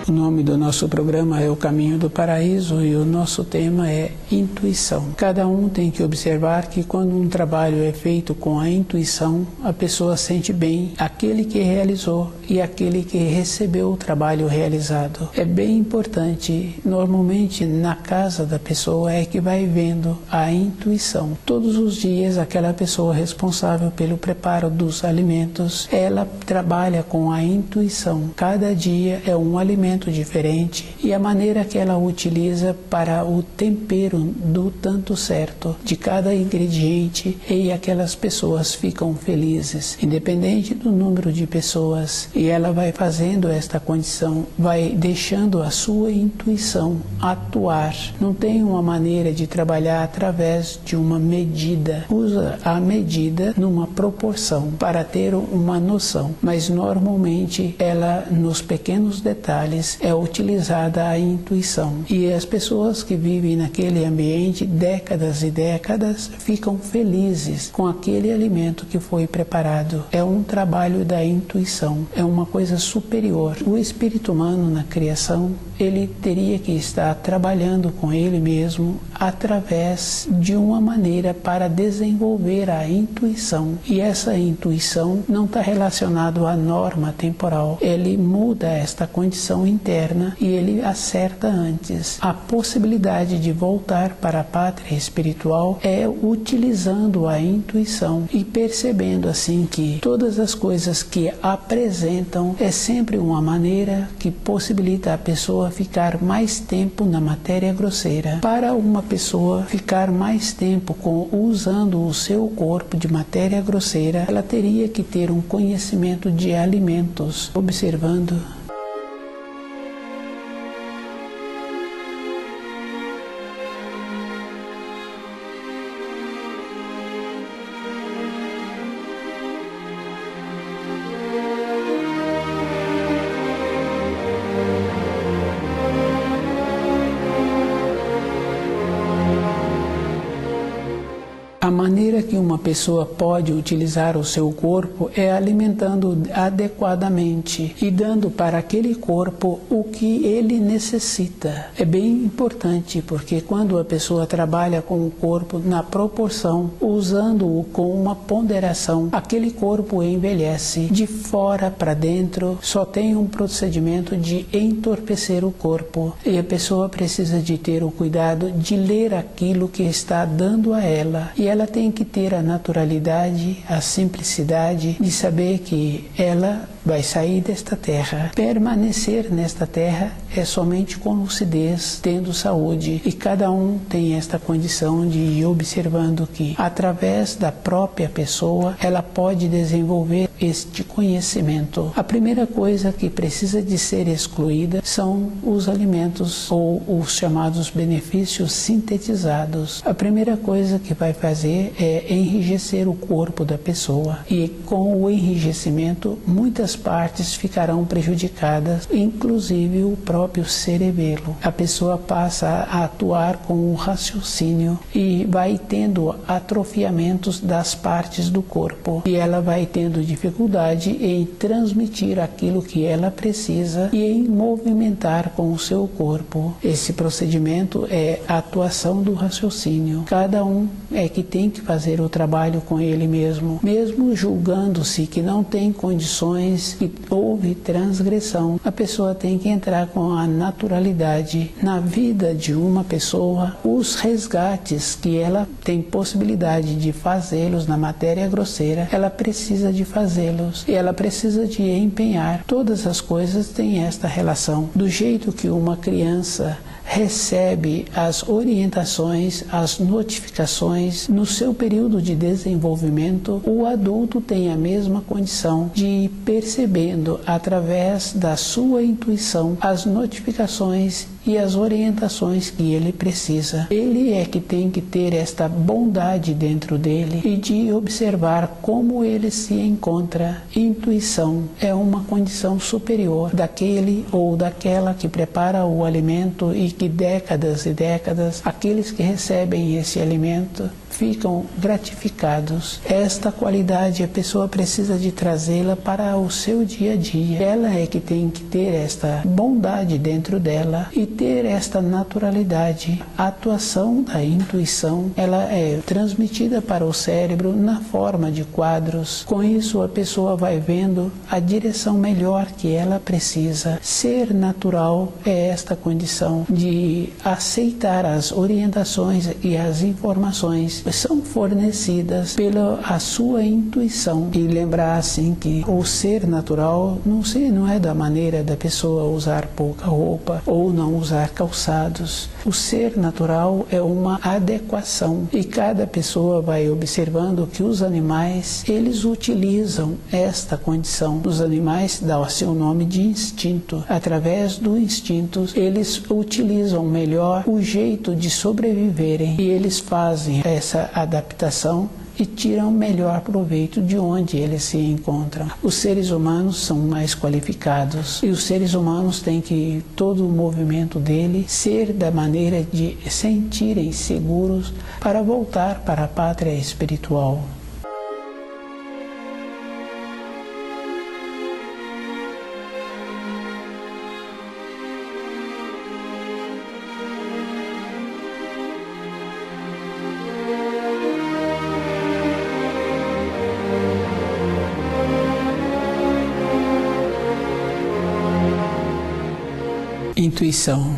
O nome do nosso programa é O Caminho do Paraíso e o nosso tema é intuição. Cada um tem que observar que quando um trabalho é feito com a intuição, a pessoa sente bem aquele que realizou e aquele que recebeu o trabalho realizado. É bem importante, normalmente na casa da pessoa é que vai vendo a intuição. Todos os dias aquela pessoa responsável pelo preparo dos alimentos, ela trabalha com a intuição. Cada dia é um alimento diferente e a maneira que ela utiliza para o tempero do tanto certo de cada ingrediente, e aquelas pessoas ficam felizes, independente do número de pessoas, e ela vai fazendo esta condição, vai deixando a sua intuição atuar. Não tem uma maneira de trabalhar através de uma medida, usa a medida numa proporção para ter uma noção, mas normalmente ela nos pequenos detalhes é utilizada a intuição. E as pessoas que vivem naquele ambiente décadas e décadas ficam felizes com aquele alimento que foi preparado. É um trabalho da intuição, é uma coisa superior. O espírito humano na criação, ele teria que estar trabalhando com ele mesmo através de uma maneira para desenvolver a intuição. E essa intuição não está relacionada à norma temporal. Ele muda esta condição interna e ele acerta antes. A possibilidade de voltar para a pátria espiritual é utilizando a intuição e percebendo assim que todas as coisas que apresentam é sempre uma maneira que possibilita a pessoa ficar mais tempo na matéria grosseira. Para uma pessoa ficar mais tempo usando o seu corpo de matéria grosseira, ela teria que ter um conhecimento de alimentos, observando a maneira que uma pessoa pode utilizar o seu corpo é alimentando adequadamente e dando para aquele corpo o que ele necessita. É bem importante porque quando a pessoa trabalha com o corpo na proporção, usando-o com uma ponderação, aquele corpo envelhece. De fora para dentro só tem um procedimento de entorpecer o corpo e a pessoa precisa de ter o cuidado de ler aquilo que está dando a ela. E ela tem que ter a naturalidade, a simplicidade de saber que ela vai sair desta terra. Permanecer nesta terra é somente com lucidez, tendo saúde. E cada um tem esta condição de ir observando que, através da própria pessoa, ela pode desenvolver este conhecimento. A primeira coisa que precisa de ser excluída são os alimentos ou os chamados benefícios sintetizados. A primeira coisa que vai fazer é enrijecer o corpo da pessoa. E com o enrijecimento, muitas partes ficarão prejudicadas, inclusive o próprio cerebelo. A pessoa passa a atuar com o raciocínio e vai tendo atrofiamentos das partes do corpo. E ela vai tendo dificuldade em transmitir aquilo que ela precisa e em movimentar com o seu corpo. Esse procedimento é a atuação do raciocínio. Cada um é que tem que fazer o trabalho com ele mesmo, mesmo julgando-se que não tem condições, que houve transgressão. A pessoa tem que entrar com a naturalidade na vida de uma pessoa. Os resgates que ela tem possibilidade de fazê-los na matéria grosseira, ela precisa de fazê-los e ela precisa de empenhar. Todas as coisas têm esta relação. Do jeito que uma criança recebe as orientações, as notificações no seu período de desenvolvimento, o adulto tem a mesma condição de ir percebendo através da sua intuição as notificações e as orientações que ele precisa. Ele é que tem que ter esta bondade dentro dele e de observar como ele se encontra. Intuição é uma condição superior daquele ou daquela que prepara o alimento e que décadas e décadas aqueles que recebem esse alimento ficam gratificados. Esta qualidade a pessoa precisa de trazê-la para o seu dia a dia. Ela é que tem que ter esta bondade dentro dela e ter esta naturalidade. A atuação da intuição, ela é transmitida para o cérebro na forma de quadros. Com isso a pessoa vai vendo a direção melhor que ela precisa. Ser natural é esta condição de aceitar as orientações e as informações são fornecidas pela a sua intuição. E lembrar assim que o ser natural não é da maneira da pessoa usar pouca roupa ou não usar calçados. O ser natural é uma adequação e cada pessoa vai observando que os animais, eles utilizam esta condição. Os animais dão-se o nome de instinto. Através do instinto, eles utilizam melhor o jeito de sobreviverem e eles fazem essa adaptação e tiram melhor proveito de onde eles se encontram. Os seres humanos são mais qualificados e os seres humanos têm que todo o movimento dele ser da maneira de sentirem seguros para voltar para a pátria espiritual. Intuição.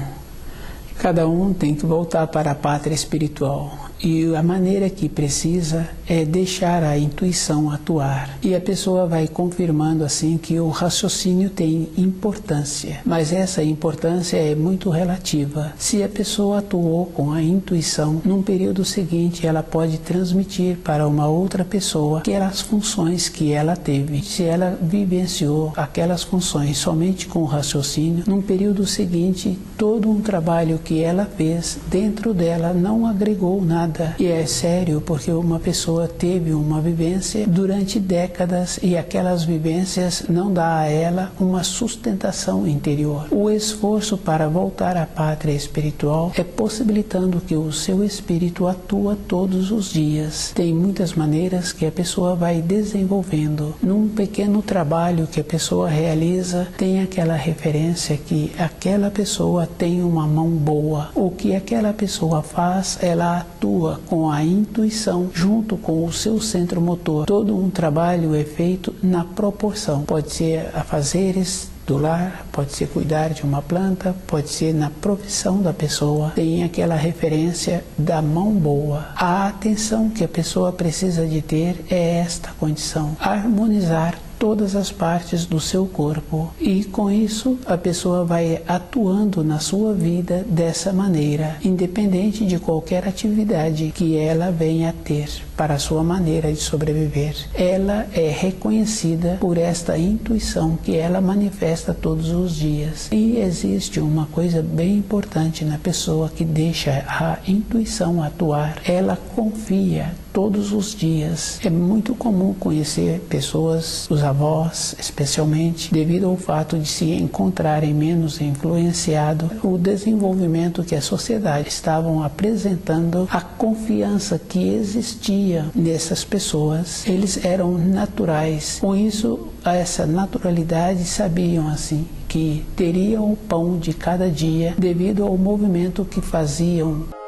Cada um tem que voltar para a pátria espiritual. E a maneira que precisa é deixar a intuição atuar. E a pessoa vai confirmando assim que o raciocínio tem importância. Mas essa importância é muito relativa. Se a pessoa atuou com a intuição, num período seguinte ela pode transmitir para uma outra pessoa aquelas funções que ela teve. Se ela vivenciou aquelas funções somente com o raciocínio, num período seguinte todo um trabalho que ela fez dentro dela não agregou nada. E é sério porque uma pessoa teve uma vivência durante décadas e aquelas vivências não dá a ela uma sustentação interior. O esforço para voltar à pátria espiritual é possibilitando que o seu espírito atua todos os dias. Tem muitas maneiras que a pessoa vai desenvolvendo. Num pequeno trabalho que a pessoa realiza, tem aquela referência que aquela pessoa tem uma mão boa. O que aquela pessoa faz, ela atua com a intuição junto com o seu centro motor. Todo um trabalho é feito na proporção. Pode ser afazeres do lar, pode ser cuidar de uma planta, pode ser na profissão da pessoa. Tem aquela referência da mão boa. A atenção que a pessoa precisa de ter é esta condição: harmonizar todas as partes do seu corpo e com isso a pessoa vai atuando na sua vida dessa maneira, independente de qualquer atividade que ela venha a ter para a sua maneira de sobreviver. Ela é reconhecida por esta intuição que ela manifesta todos os dias. E existe uma coisa bem importante na pessoa que deixa a intuição atuar. Ela confia todos os dias. É muito comum conhecer pessoas, os avós especialmente, devido ao fato de se encontrarem menos influenciado o desenvolvimento que a sociedade estavam apresentando, a confiança que existia nessas pessoas. Eles eram naturais. Com isso, essa naturalidade, sabiam assim que teriam o pão de cada dia devido ao movimento que faziam.